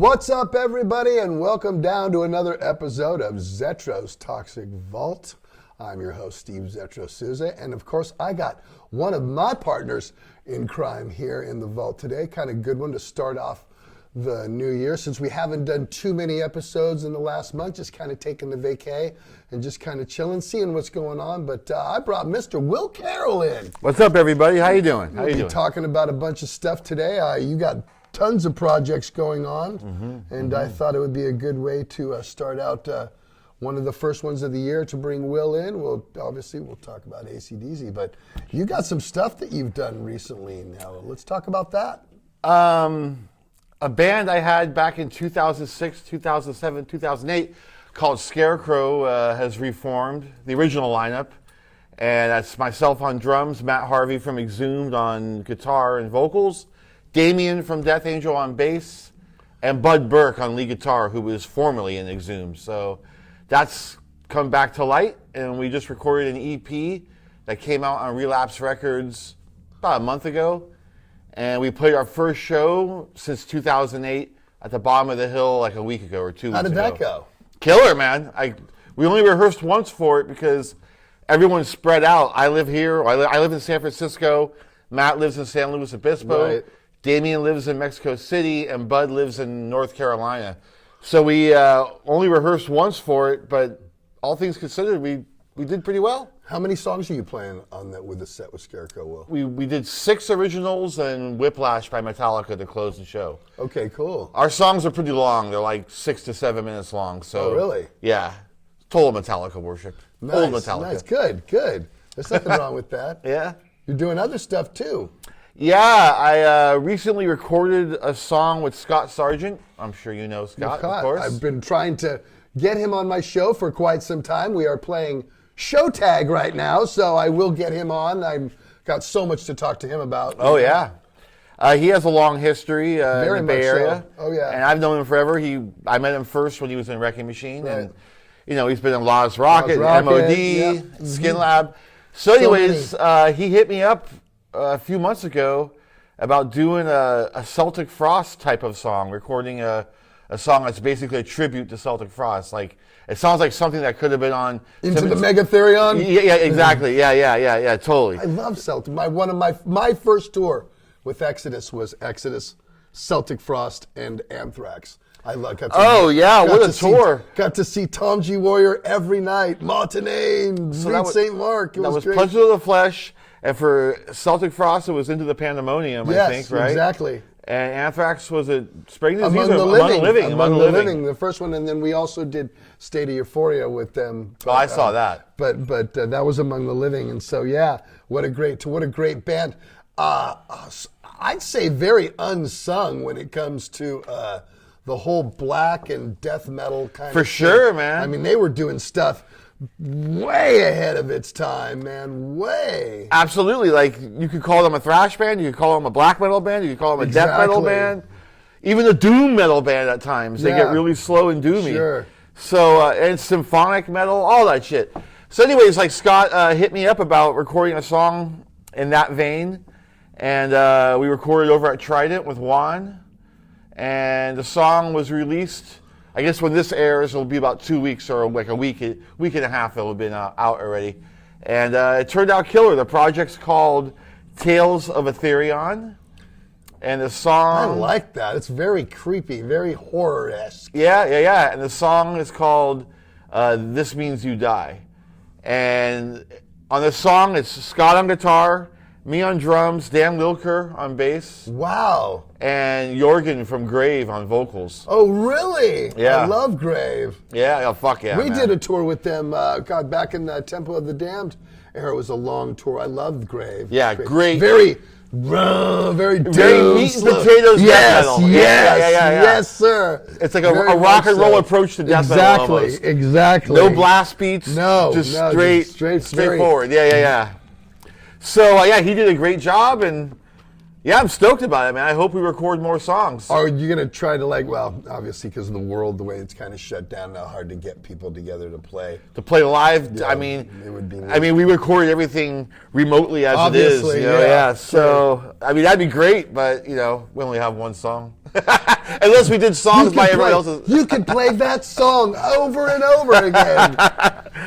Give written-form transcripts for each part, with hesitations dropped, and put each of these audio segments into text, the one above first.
What's up, everybody, and welcome down to another episode of Zetro's Toxic Vault. I'm your host, Steve Zetro Souza, and of course, I got one of my partners in crime here in the vault today. Kind of good one to start off the new year, since we haven't done too many episodes in the last month, just kind of taking the vacay and just kind of chilling, seeing what's going on. But I brought Mr. Will Carroll in. What's up, everybody? How you doing? We'll be talking about a bunch of stuff today. You got tons of projects going on, and I thought it would be a good way to start out one of the first ones of the year to bring Will in. We'll talk about ACDZ, but you got some stuff that you've done recently. Now let's talk about that. A band I had back in 2006, 2007, 2008 called Scarecrow has reformed, the original lineup, and that's myself on drums, Matt Harvey from Exhumed on guitar and vocals, Damien from Death Angel on bass, and Bud Burke on lead guitar, who was formerly in Exhumed. So that's come back to light, and we just recorded an EP that came out on Relapse Records about a month ago. And we played our first show since 2008 at the bottom of the hill like a week ago or 2 weeks ago. How did that go? Killer, man. We only rehearsed once for it because everyone's spread out. I live here. I live in San Francisco. Matt lives in San Luis Obispo. Right. Damien lives in Mexico City, and Bud lives in North Carolina. So we only rehearsed once for it, but all things considered, we did pretty well. How many songs are you playing on that with the set with Scarecrow, Will? We did 6 originals and Whiplash by Metallica to close the show. Okay, cool. Our songs are pretty long. They're like 6 to 7 minutes long. So, oh, really? Yeah. Total Metallica worship. Nice, Old Metallica. Nice, good. There's nothing wrong with that. Yeah. You're doing other stuff, too. Yeah, I recently recorded a song with Scott Sargent. I'm sure you know Scott, of course. I've been trying to get him on my show for quite some time. We are playing show tag right now, so I will get him on. I've got so much to talk to him about. Oh, yeah. He has a long history in the Bay Area. So. Oh, yeah. And I've known him forever. I met him first when he was in Wrecking Machine. Right. And, he's been in Lost Rocket, MOD, yeah. Skin Lab. So anyways, he hit me up a few months ago about doing a Celtic Frost type of song, recording a song that's basically a tribute to Celtic Frost. Like, it sounds like something that could have been on Into the Megatherion. Yeah, exactly. Yeah, totally. I love Celtic. One of my first tour with Exodus was Exodus, Celtic Frost, and Anthrax. What a tour! Got to see Tom G. Warrior every night, Martinez, St. Mark. That was great. Pleasure of the Flesh. And for Celtic Frost, it was Into the Pandemonium, I think, right? Exactly. And Anthrax was a Spring Disease Among the Living, the first one, and then we also did State of Euphoria with them. But, I saw that. But that was Among the Living, and so what a great band. I'd say very unsung when it comes to the whole black and death metal kind of thing. For sure, man. I mean, they were doing stuff way ahead of its time, man. Way. Absolutely. Like, you could call them a thrash band, you could call them a black metal band, you could call them a death metal band, even a doom metal band at times. They get really slow and doomy. Sure. So, and symphonic metal, all that shit. So anyways, like, Scott hit me up about recording a song in that vein, and we recorded over at Trident with Juan, and the song was released. I guess when this airs, it'll be about 2 weeks or like a week and a half. It'll have been out already. And it turned out killer. The project's called Tales of Etherion. And the song... I like that. It's very creepy, very horror-esque. Yeah. And the song is called This Means You Die. And on the song, it's Scott on guitar, me on drums, Dan Lilker on bass. Wow. And Jorgen from Grave on vocals. Oh, really? Yeah. I love Grave. Yeah, fuck yeah, We did a tour with them, back in the Temple of the Damned era. It was a long tour. I loved Grave. Yeah, great. Very doom. Very meat and potatoes death metal. Yes, sir. It's like a rock and roll approach to death metal almost. Exactly. No blast beats. No. Just straightforward. Yeah. So, he did a great job, and Yeah, I'm stoked about it, man. I hope we record more songs. Are you going to try to obviously because of the world, the way it's kind of shut down now, hard to get people together to play. To play live, Yeah, I mean, it would be neat. I mean, we record everything remotely as Obviously, it is. yeah. So, I mean, that'd be great, but, we only have one song. Unless we did songs by everyone else's. You could play that song over and over again.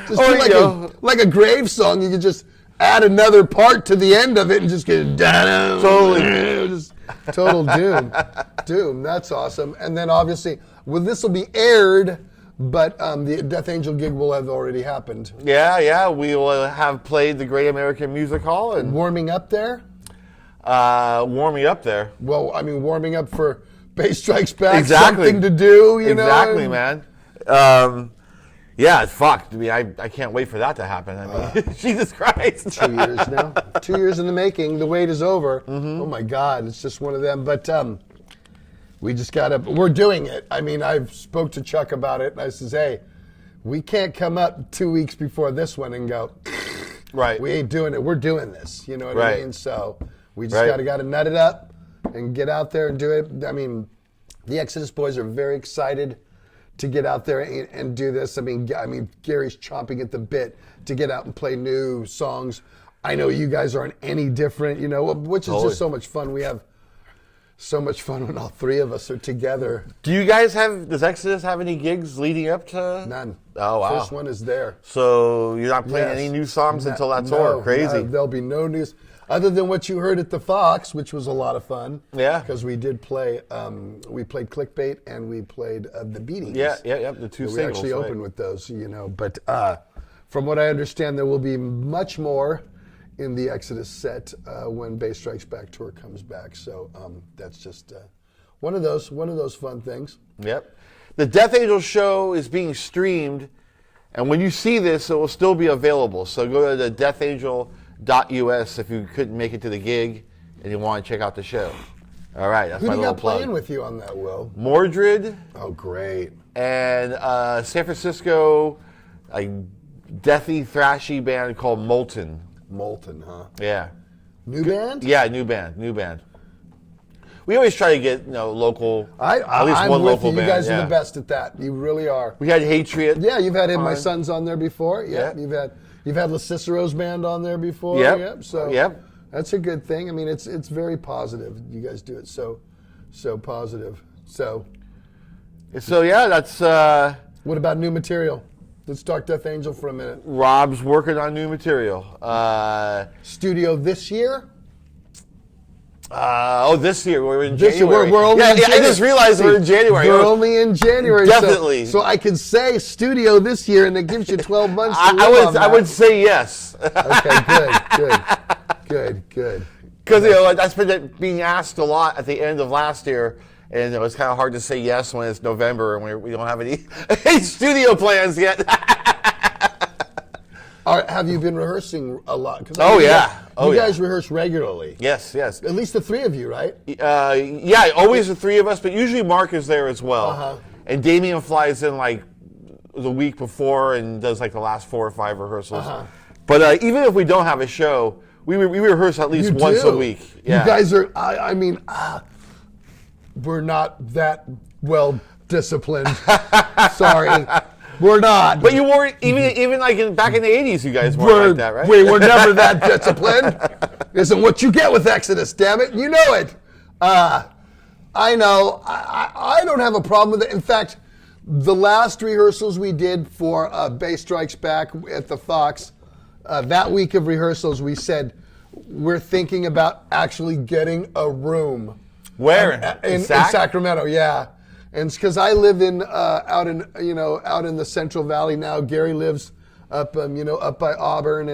Just Or, do like a grave song. You could just add another part to the end of it and just get Totally. just total doom. That's awesome. And then obviously, this will be aired, but the Death Angel gig will have already happened. Yeah, we will have played the Great American Music Hall and Warming up there. warming up there. Well, I mean, warming up for Bass Strikes Back. Exactly. Something to do. Exactly, and, man. Yeah, fuck. I mean, I can't wait for that to happen. I mean, Jesus Christ. 2 years now. 2 years in the making. The wait is over. Mm-hmm. Oh my God, it's just one of them. But we just we're doing it. I mean, I spoke to Chuck about it, and I says, hey, we can't come up 2 weeks before this one and go, Right. we ain't doing it. We're doing this. You know what Right. I mean? So we just got to nut it up and get out there and do it. I mean, the Exodus boys are very excited to get out there and do this. I mean, Gary's chomping at the bit to get out and play new songs. I know you guys aren't any different, which is just so much fun. We have so much fun when all three of us are together. Does Exodus have any gigs leading up to? None. Oh, wow. First one is there. So you're not playing Yes. any new songs until that's No, over. Crazy. no, there'll be no news other than what you heard at the Fox, which was a lot of fun. Yeah. Because we did play, we played Clickbait and we played The Beatings. Yeah, the two We singles. actually right. opened with those, But from what I understand, there will be much more in the Exodus set when Bass Strikes Back tour comes back. So that's just one of those fun things. Yep. The Death Angel show is being streamed, and when you see this, it will still be available. So go to the deathangel.us if you couldn't make it to the gig and you want to check out the show. All right, that's Who my do you little got plug. playing with you on that, Will? Mordred Oh, great. and San Francisco, a deathy, thrashy band called Molten. Molten, huh? Yeah. New band? Yeah, new band. We always try to get local. At least I'm one with local you. band. You guys yeah. are the best at that. You really are. We had Hatred. Yeah, you've had My on. Son's on there before. Yeah, Yeah. you've had La Cicero's band on there before. Yep. So Yep. that's a good thing. I mean, it's very positive. You guys do it so positive. So Yeah, that's what about new material? Let's talk Death Angel for a minute. Rob's working on new material. Studio this year? This year we're in This year, January. we're only in I January. just realized we're in January. We're only in January. Definitely. So I could say studio this year, and it gives you 12 months to live on I would say yes. Okay, good. Because that's been being asked a lot at the end of last year, and it's kind of hard to say yes when it's November and we don't have any studio plans yet. Have you been rehearsing a lot? Oh, yeah. You guys rehearse regularly. Yes. At least the three of you, right? Yeah, always the three of us, but usually Mark is there as well. Uh-huh. And Damien flies in like the week before and does like the last 4 or 5 rehearsals. Uh-huh. But even if we don't have a show, we rehearse at least once a week. Yeah. You guys are, we're not that well disciplined. Sorry. We're not. But you weren't even like back in the 80s. You guys weren't like that, right? We were never that disciplined. Isn't what you get with Exodus. Damn it, you know it. I know. I don't have a problem with it. In fact, the last rehearsals we did for Bass Strikes Back at the Fox, that week of rehearsals, we said we're thinking about actually getting a room. Where? In Sacramento, yeah. And it's because I live out in the Central Valley now. Gary lives up by Auburn,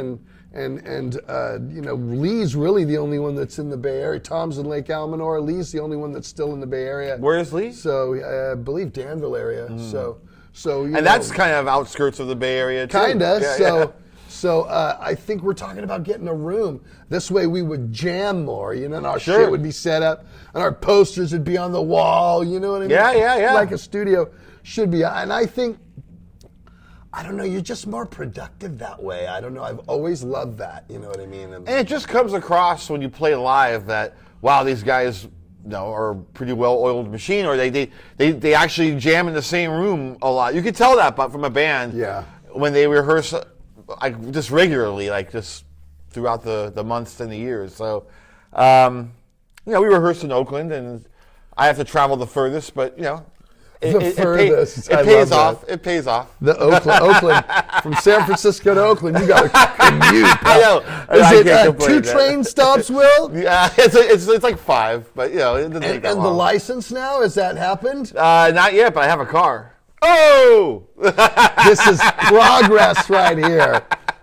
and Lee's really the only one that's in the Bay Area. Tom's in Lake Almanor. Lee's the only one that's still in the Bay Area. Where is Lee? So I believe Danville area. So and that's kind of outskirts of the Bay Area too. Kinda. Yeah, So I think we're talking about getting a room. This way we would jam more, and our Sure. shit would be set up, and our posters would be on the wall, you know what I mean? Yeah. Like a studio should be. And I think, I don't know, you're just more productive that way. I don't know. I've always loved that, you know what I mean? And it just comes across when you play live that wow, these guys are a pretty well-oiled machine, or they actually jam in the same room a lot. You could tell that, but from a band, when they rehearse just regularly, like just throughout the months and the years. So, we rehearsed in Oakland, and I have to travel the furthest, but it pays off. It pays off. The Oakland from San Francisco to Oakland, you got to commute. I know. Is it 2 train stops, Will? Yeah, it's like 5, but it doesn't take that long. And the license now, has that happened? Not yet, but I have a car. Oh! This is progress right here.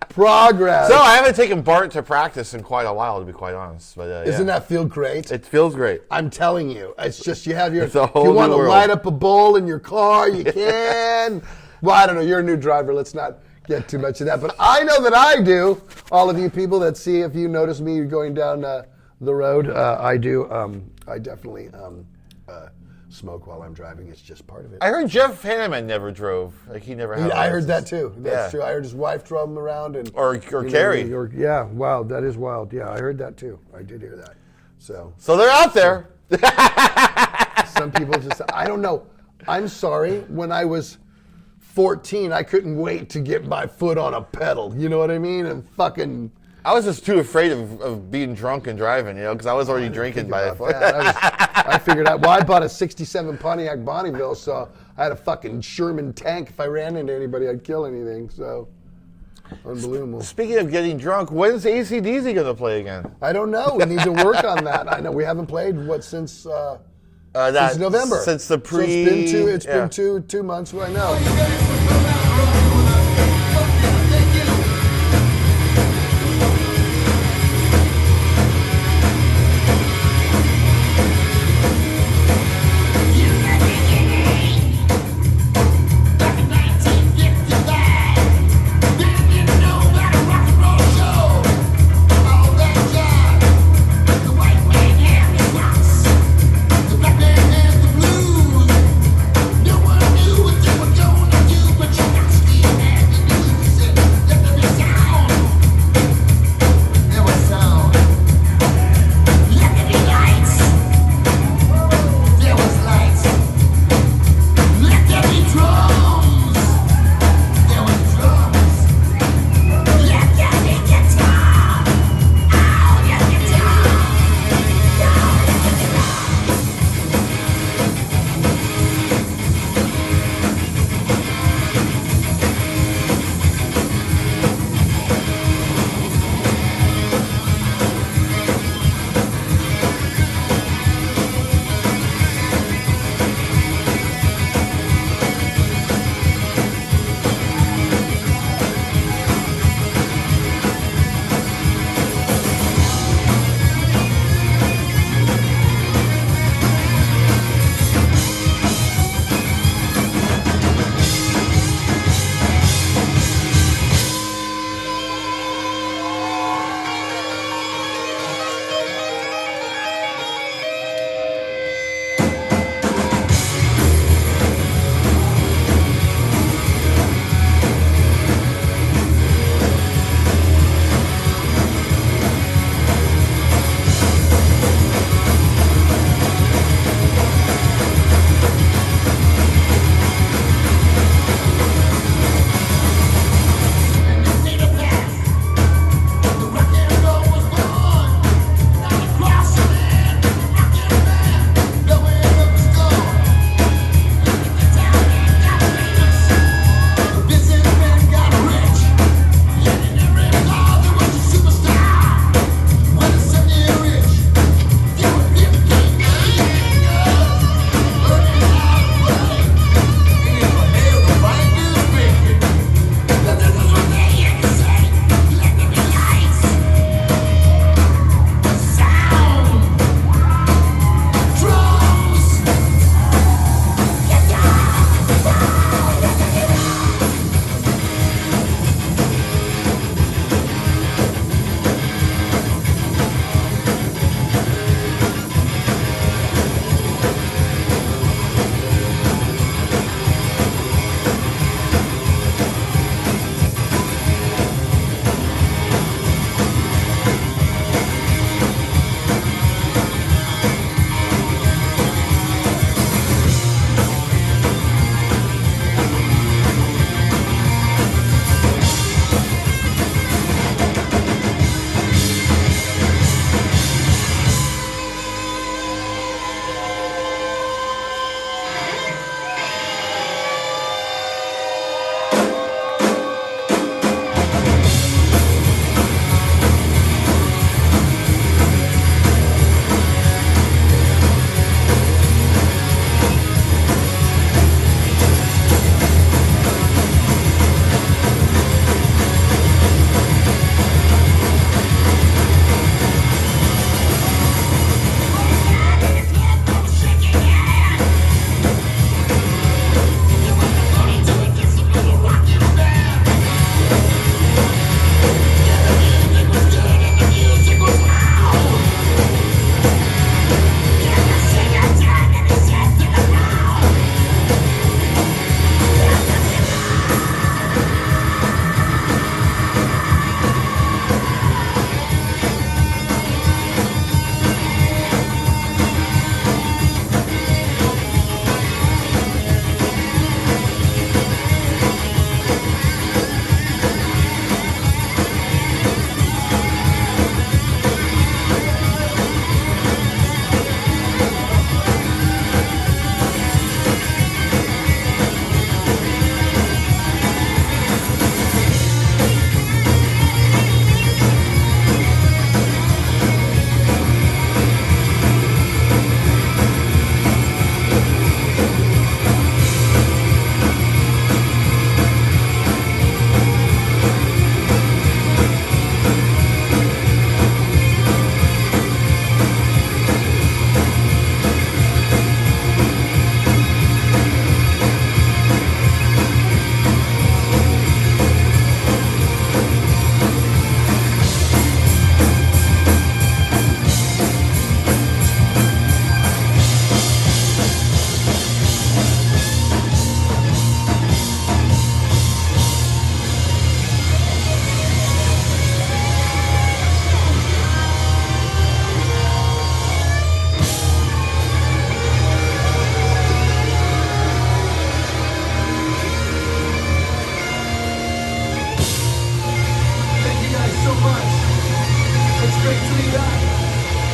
Progress. So I haven't taken Bart to practice in quite a while, to be quite honest. But Doesn't that feel great? It feels great. I'm telling you, it's just you have your. It's a whole if you want new to world. light up a bowl in your car, you can. Well, I don't know. You're a new driver. Let's not get too much of that. But I know that I do. All of you people that see, if you notice me going down the road, I do. I definitely smoke while I'm driving. It's just part of it. I heard Jeff Hanneman never drove. Like he never had. I heard that too. That's true. I heard his wife drove him around, and or Carrie. Yeah, wow, that is wild. Yeah, I heard that too. I did hear that. So they're out there. Some people just. I don't know. I'm sorry. When I was 14, I couldn't wait to get my foot on a pedal. You know what I mean? And fucking. I was just too afraid of being drunk and driving, because I was already drinking by that point. I figured out. Well, I bought a '67 Pontiac Bonneville, so I had a fucking Sherman tank. If I ran into anybody, I'd kill anything. So, unbelievable. Speaking of getting drunk, when's ACDZ going to play again? I don't know. We need to work on that. I know we haven't played since November. Since the pre. So it's been two months. I know. What you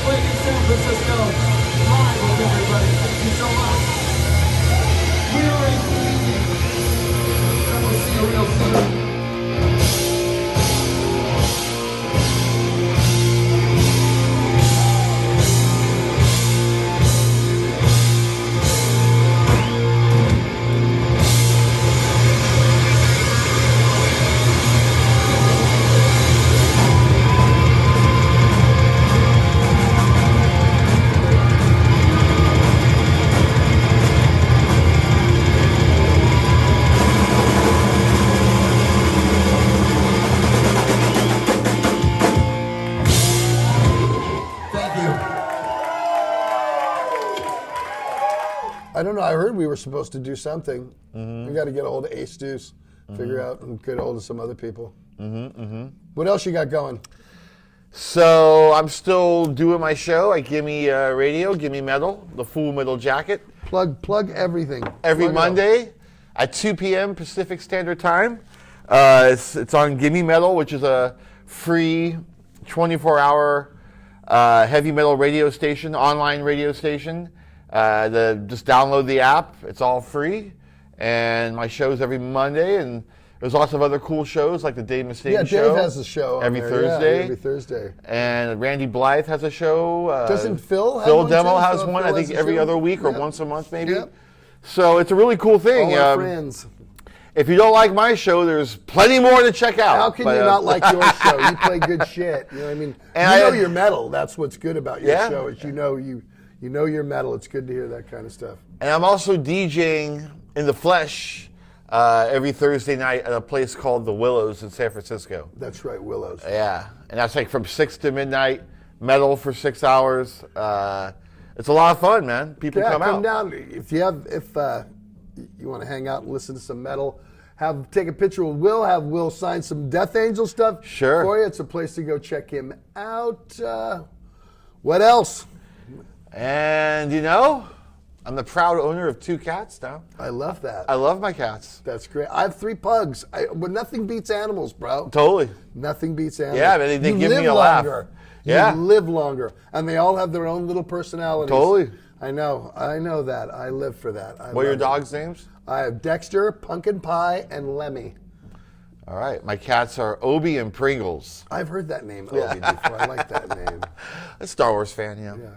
playing in San Francisco, live with everybody. Thank you so much. We are in and we'll see you real soon. I don't know. I heard we were supposed to do something. We got to get a hold of ACDZ, figure out, and get a hold of some other people. What else you got going? So I'm still doing my show at Gimme Radio, Gimme Metal, the Full Metal Jacket. Plug everything. Every Monday at 2 p.m. Pacific Standard Time. It's on Gimme Metal, which is a free 24-hour heavy metal radio station, online radio station. Just download the app. It's all free. And my show's every Monday. And there's lots of other cool shows like the Dave Mustaine show. Yeah, Dave has a show on every there. Thursday. Yeah, every Thursday. And Randy Blythe has a show. Doesn't Phil have Phil one Demo too? has Phil one, I has think, a every show? other week or Yep. once a month maybe. Yep. So it's a really cool thing. All our friends. If you don't like my show, there's plenty more to check out. How can you not like your show? You play good shit. You know what I mean? And you know your metal. That's what's good about your Yeah. show. Is you know your metal. It's good to hear that kind of stuff. And I'm also DJing in the flesh every Thursday night at a place called The Willows in San Francisco. That's right, Willows. Yeah, and that's like from 6 to midnight, metal for 6 hours. It's a lot of fun, man. People come out. down if you want to hang out and listen to some metal. Take a picture with Will. Have Will sign some Death Angel stuff Sure. for you. It's a place to go check him out. What else? And I'm the proud owner of 2 cats now. I love that. I love my cats. That's great. I have 3 pugs. But nothing beats animals, bro. Totally. Nothing beats animals. Yeah, man, they You give me live a laugh. longer. Yeah. You live longer. And they all have their own little personalities. Totally. I know that. I live for that. What are your love it. dogs' names? I have Dexter, Pumpkin Pie, and Lemmy. All right. My cats are Obi and Pringles. I've heard that name, Obi, before. I like that name. A Star Wars fan, yeah. Yeah.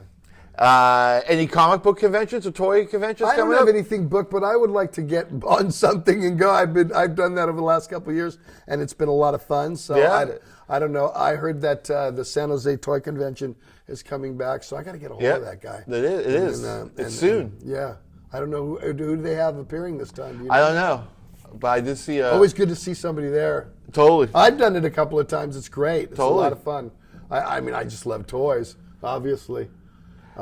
Any comic book conventions or toy conventions I don't coming have up? anything booked, but I would like to get on something and go. I've done that over the last couple of years, and it's been a lot of fun. So Yeah. I don't know. I heard that the San Jose Toy Convention is coming back, so I got to get a hold of that guy. It is. It's soon. Yeah. I don't know who do they have appearing this time. Do you know? I don't know, but I did see. Always good to see somebody there. Totally. I've done it a couple of times. It's great. It's Totally. a lot of fun. I mean, I just love toys, obviously.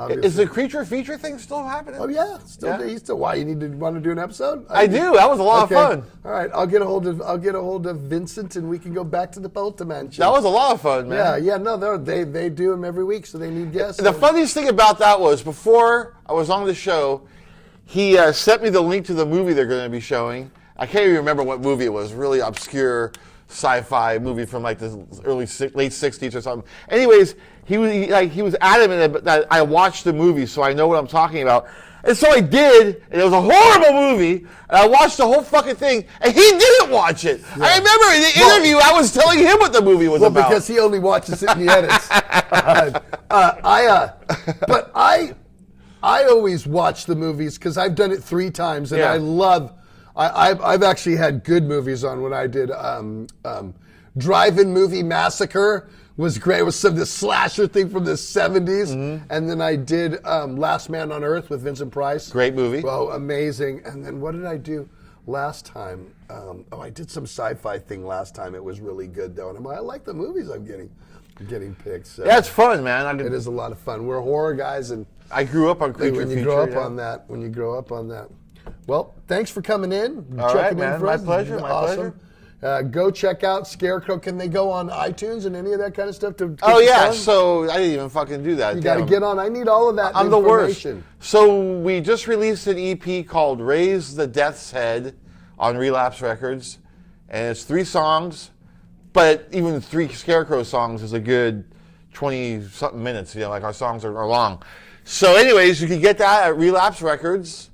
Is the creature feature thing still happening? Oh yeah, Yeah. Still. Why you want to do an episode? I do. That was a lot of fun. All right, I'll get a hold of Vincent, and we can go back to the Pelta Mansion. That was a lot of fun, man. Yeah. No, they do them every week, so they need guests. The funniest thing about that was before I was on the show, he sent me the link to the movie they're going to be showing. I can't even remember what movie it was. Really obscure sci-fi movie from like the late 60s or something. Anyways, he was adamant that I watched the movie, so I know what I'm talking about. And so I did, and it was a horrible movie, and I watched the whole fucking thing, and he didn't watch it. Yeah. I remember in the interview, I was telling him what the movie was about. Well, because he only watches it in the edits. But I always watch the movies because I've done it 3 times, and I love. I've actually had good movies on when I did Drive-In Movie Massacre was great. It was this slasher thing from the 70s. And then I did Last Man on Earth with Vincent Price. Great movie. Well, amazing. And then what did I do last time? I did some sci-fi thing last time. It was really good, though. And I like the movies I'm getting picked. So. Yeah, it's fun, man. It is a lot of fun. We're horror guys, and I grew up on Creature when you Feature. grow up on that. Well, thanks for coming in. All right, in man. for My us. pleasure. My pleasure. Go check out Scarecrow. Can they go on iTunes and any of that kind of stuff? Oh, yeah. So I didn't even fucking do that. You got to get on. I need all of that I'm the worst. information. So we just released an EP called Raise the Death's Head on Relapse Records. And it's 3 songs. But even 3 Scarecrow songs is a good 20-something minutes. Like our songs are long. So anyways, you can get that at Relapse Records.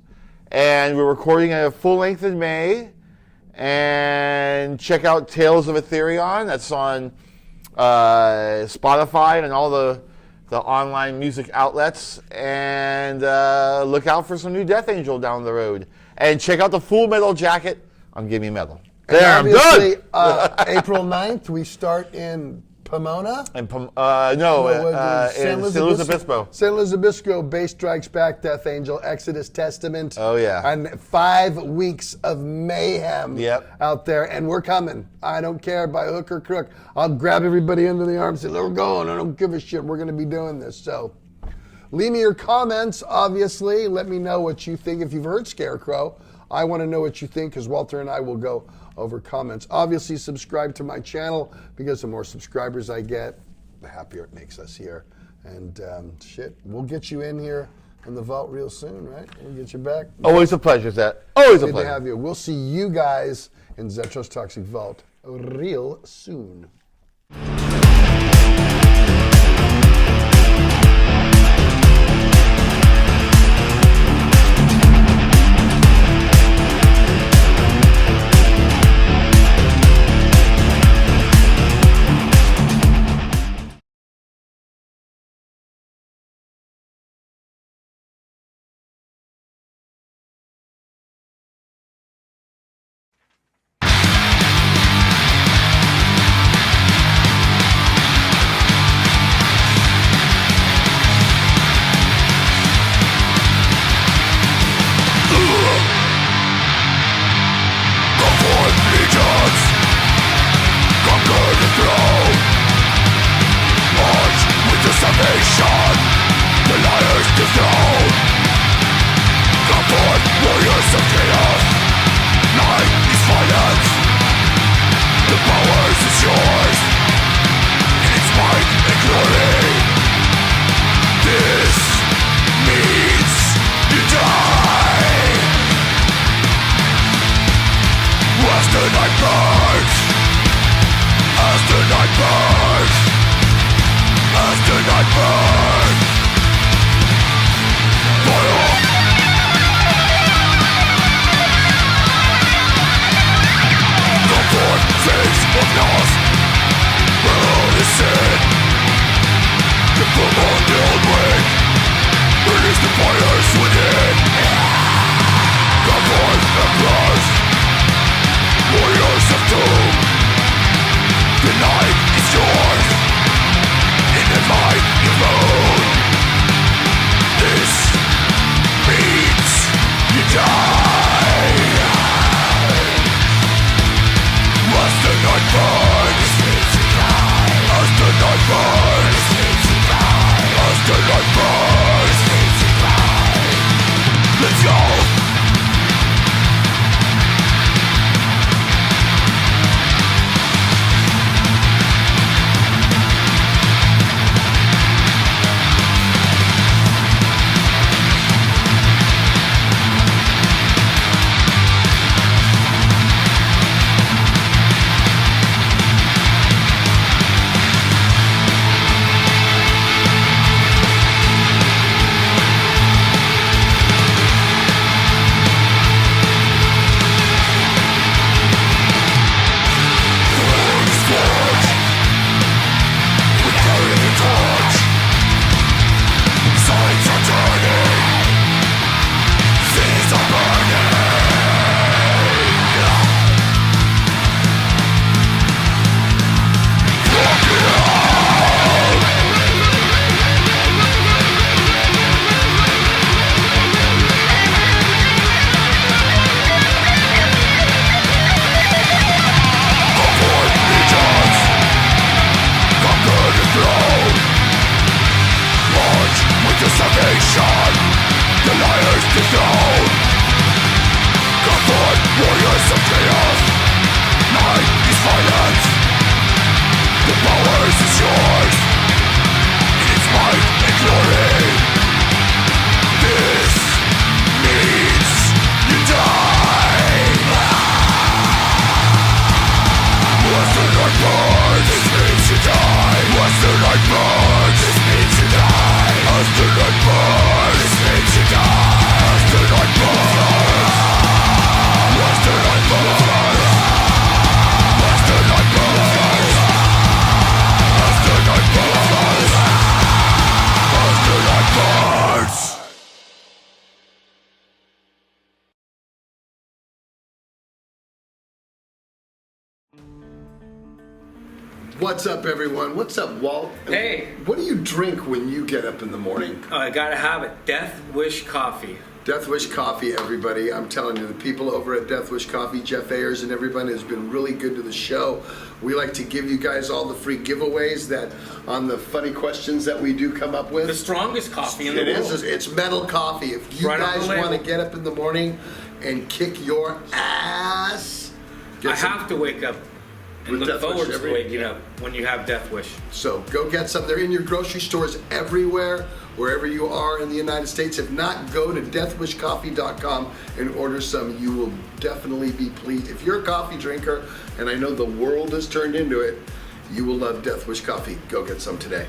And we're recording a full length in May. And check out Tales of Ethereon. That's on Spotify and all the online music outlets. And look out for some new Death Angel down the road. And check out the Full Metal Jacket on Gimme Metal. There, I'm done. April 9th, we start in Pomona. And San in San Luis Obispo. San Luis Obispo, Bass Strikes Back, Death Angel, Exodus Testament. Oh, yeah. And 5 weeks of mayhem out there. And we're coming. I don't care by hook or crook. I'll grab everybody into the arms and say, we're going. I don't give a shit. We're going to be doing this. So leave me your comments, obviously. Let me know what you think. If you've heard Scarecrow, I want to know what you think because Walter and I will go over comments. Obviously, subscribe to my channel because the more subscribers I get, the happier it makes us here. And we'll get you in here in the vault real soon, right? We'll get you back. Always a pleasure, Zet. Always a Good pleasure. to have you. We'll see you guys in Zetro's Toxic Vault real soon. Western night burns. What's up, everyone? What's up, Walt? Hey. What do you drink when you get up in the morning? I gotta have it. Death Wish Coffee. Death Wish Coffee, everybody. I'm telling you, the people over at Death Wish Coffee, Jeff Ayers and everybody has been really good to the show. We like to give you guys all the free giveaways that on the funny questions that we do come up with. The strongest coffee in the It world. is. It's metal coffee. If you Right on the guys label. want to get up in the morning and kick your ass, I have to wake up and With look Death Wish forward to every- waking up when you have Death Wish. So go get some. They're in your grocery stores everywhere, wherever you are in the United States. If not, go to deathwishcoffee.com and order some. You will definitely be pleased. If you're a coffee drinker, and I know the world has turned into it, you will love Death Wish Coffee. Go get some today.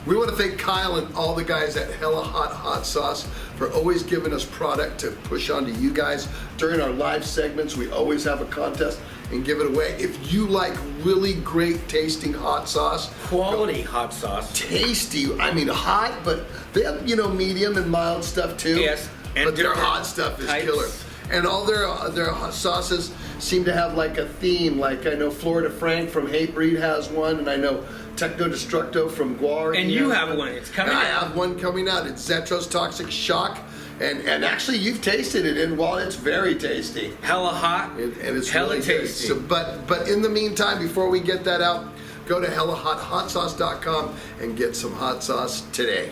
We want to thank Kyle and all the guys at Hella Hot Sauce for always giving us product to push on to you guys. During our live segments, we always have a contest and give it away. If you like really great tasting hot sauce, Quality hot sauce. tasty, I mean hot, but they have, medium and mild stuff too. Yes, and but their different hot stuff is types. killer. And all their hot sauces seem to have like a theme. Like I know Florida Frank from Hatebreed has one, and I know Techno Destructo from Guar. And you have one. It's coming And I out. have one coming out. It's Zetro's Toxic Shock. And actually, you've tasted it, and while it's very tasty. Hella hot. And it's hella really good. tasty. So, but in the meantime, before we get that out, go to HellaHotHotSauce.com and get some hot sauce today.